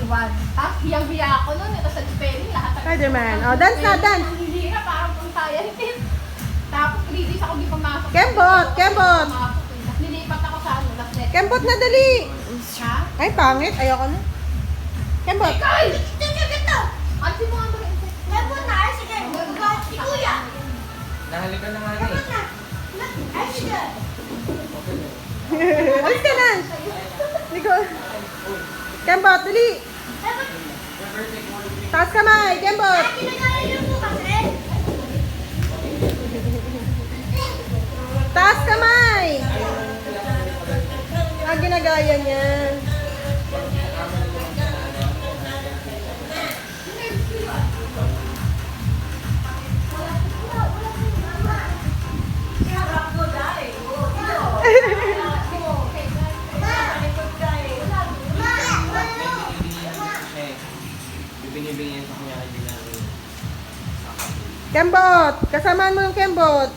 Spider-Man. Tapos hiyang-hiya ako nun. Ito sa spelling, lahat. Spider-Man. Oh, dance na, dance. Ang hihira, parang pang scientist. Tapos 3 days ako di pumasok. Kembot, kembot. Tapos nilipat ako sa ano, last net. Kembot na dali. Ha? Ay, pangit. Ayoko na. Kembot. Ikaw! At si mga mga Kembot na, ay sige. Si Kuya. Nahalikan na nga na Kembot eh. na. Ay sige. Alis ka na. Hindi ko. Kembot, dali. Kembot. Taas kamay, Kembot. Ay, ginagaya niyo po kasi. Taas kamay. Ah, ginagaya niya. Binibigyan sa kanya hindi namin. Kembot, kasamaan mo yung Kembot.